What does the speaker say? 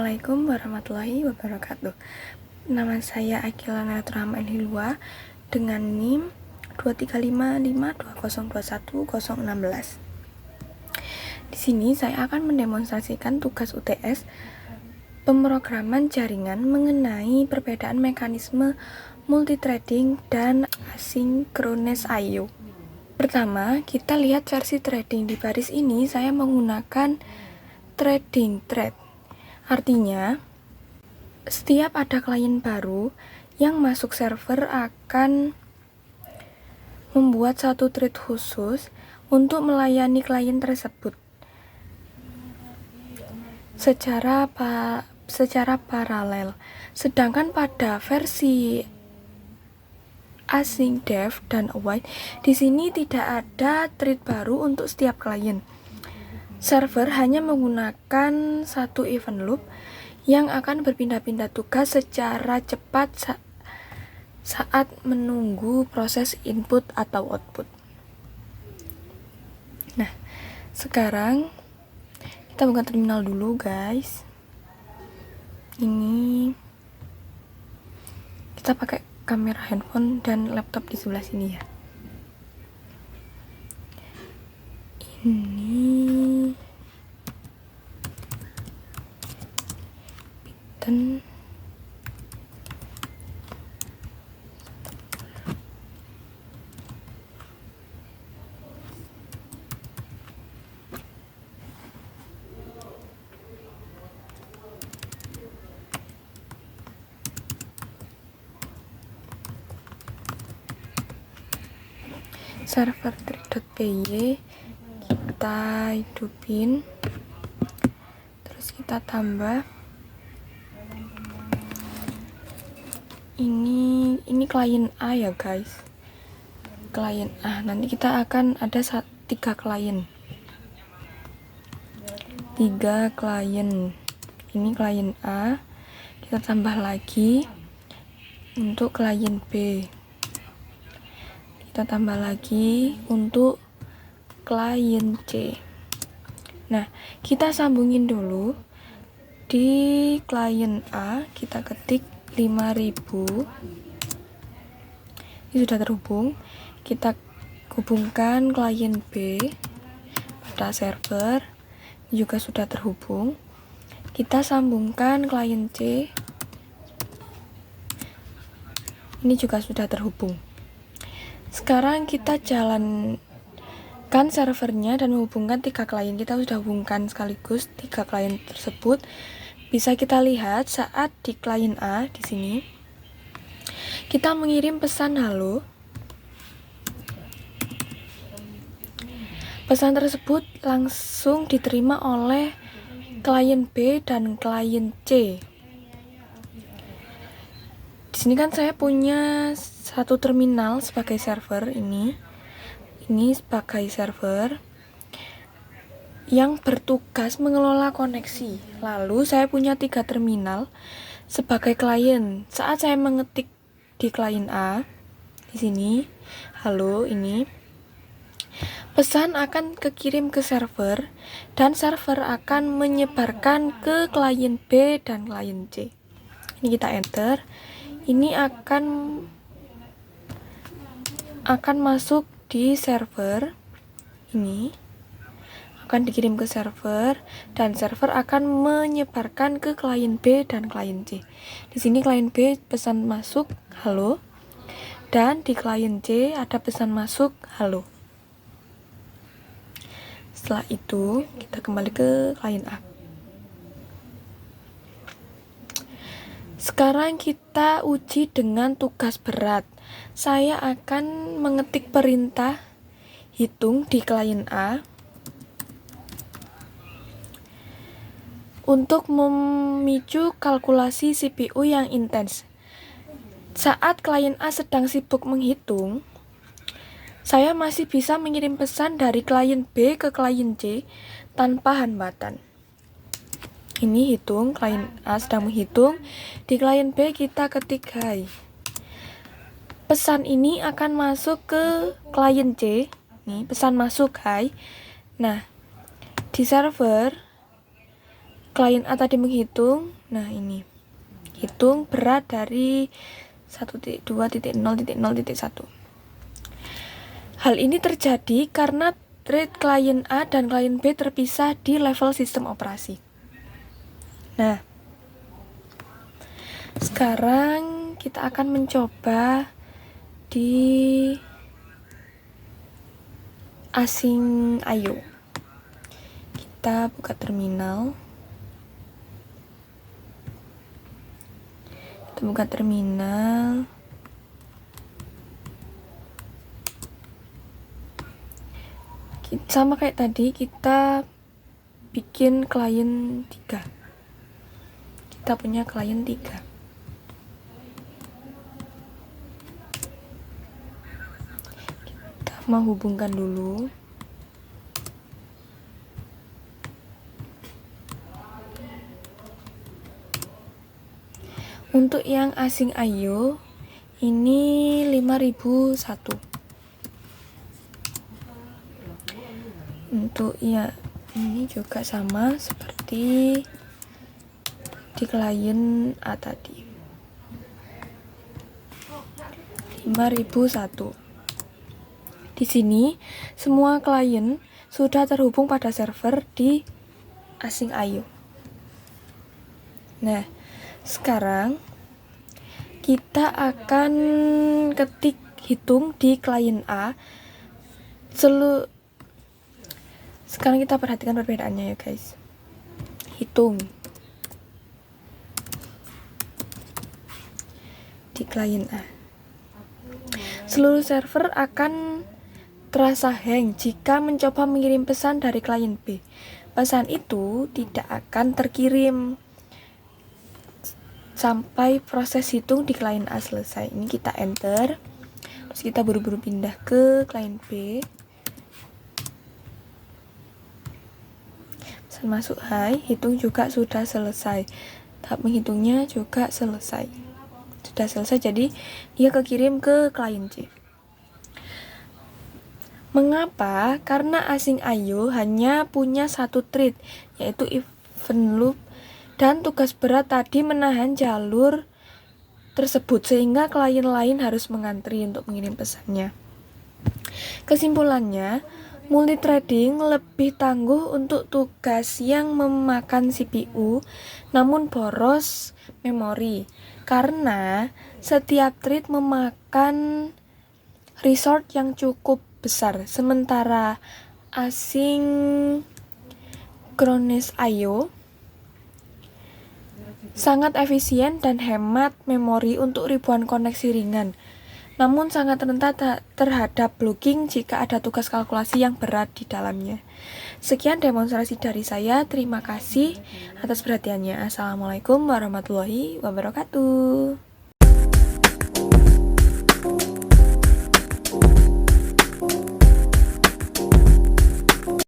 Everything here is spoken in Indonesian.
Assalamualaikum warahmatullahi wabarakatuh. Nama saya Akila Nayaturahman Hilwa dengan NIM 23552021016. Di sini saya akan mendemonstrasikan tugas UTS pemrograman jaringan mengenai perbedaan mekanisme multithreading dan asinkronis I/O. Pertama, kita lihat versi threading. Di baris ini saya menggunakan threading thread. Artinya, setiap ada klien baru yang masuk server akan membuat satu thread khusus untuk melayani klien tersebut secara paralel. Sedangkan pada versi async def dan await, di sini tidak ada thread baru untuk setiap klien. Server hanya menggunakan satu event loop yang akan berpindah-pindah tugas secara cepat saat menunggu proses input atau output. Nah, sekarang kita buka terminal dulu, guys. Ini kita pakai kamera handphone dan laptop di sebelah sini ya. Ini Python server thread.py kita hidupin, terus kita tambah ini klien A ya guys, klien A. Nanti kita akan ada 3 klien, ini klien A, kita tambah lagi untuk klien B, kita tambah lagi untuk klien C. Nah, kita sambungin dulu. Di klien A kita ketik 5000. Ini sudah terhubung. Kita hubungkan klien B pada server. Ini juga sudah terhubung. Kita sambungkan klien C. Ini juga sudah terhubung. Sekarang kita jalankan servernya dan menghubungkan 3 klien. Kita sudah hubungkan sekaligus 3 klien tersebut. Bisa kita lihat saat di klien A di sini kita mengirim pesan halo. Pesan tersebut langsung diterima oleh klien B dan klien C. Di sini kan saya punya satu terminal sebagai server ini sebagai server yang bertugas mengelola koneksi. Lalu saya punya 3 terminal sebagai klien. Saat saya mengetik di klien A di sini, halo, ini pesan akan kekirim ke server dan server akan menyebarkan ke klien B dan klien C. Ini kita enter. Ini akan masuk di server, ini akan dikirim ke server dan server akan menyebarkan ke klien B dan klien C. Di sini klien B pesan masuk halo dan di klien C ada pesan masuk halo. Setelah itu kita kembali ke klien A. Sekarang kita uji dengan tugas berat. Saya akan mengetik perintah hitung di klien A untuk memicu kalkulasi CPU yang intens. Saat klien A sedang sibuk menghitung, saya masih bisa mengirim pesan dari klien B ke klien C tanpa hambatan. Ini hitung, klien A sedang menghitung. Di klien B kita ketik hai. Pesan ini akan masuk ke klien C. Nih, pesan masuk hai. Nah, di server klien A tadi menghitung, nah ini hitung berat dari 1.2.0.0.1. Hal ini terjadi karena thread klien A dan klien B terpisah di level sistem operasi. Nah, sekarang kita akan mencoba di async IO. Kita buka terminal. Sama kayak tadi, kita bikin klien 3. Kita punya klien 3. Kita mau hubungkan dulu. Untuk yang async IO ini 5001. Untuk ya ini juga sama seperti di klien A tadi. 5001. Di sini semua klien sudah terhubung pada server di async IO. Nah, sekarang kita akan ketik hitung di klien A. Sekarang kita perhatikan perbedaannya ya guys. Hitung di klien A. Seluruh server akan terasa hang jika mencoba mengirim pesan dari klien B. Pesan itu tidak akan terkirim sampai proses hitung di klien A selesai. Ini kita enter. Terus kita buru-buru pindah ke klien B. Pesan masuk hai, hitung juga sudah selesai. Tahap menghitungnya juga selesai. Sudah selesai, jadi dia kekirim ke klien C. Mengapa? Karena async IO hanya punya satu thread, yaitu event loop, dan tugas berat tadi menahan jalur tersebut sehingga klien lain harus mengantri untuk mengirim pesannya. Kesimpulannya, multithreading lebih tangguh untuk tugas yang memakan CPU namun boros memori, karena setiap thread memakan resource yang cukup besar, sementara asynchronous IO sangat efisien dan hemat memori untuk ribuan koneksi ringan, namun sangat rentan terhadap blocking jika ada tugas kalkulasi yang berat di dalamnya. Sekian demonstrasi dari saya. Terima kasih atas perhatiannya. Assalamualaikum warahmatullahi wabarakatuh.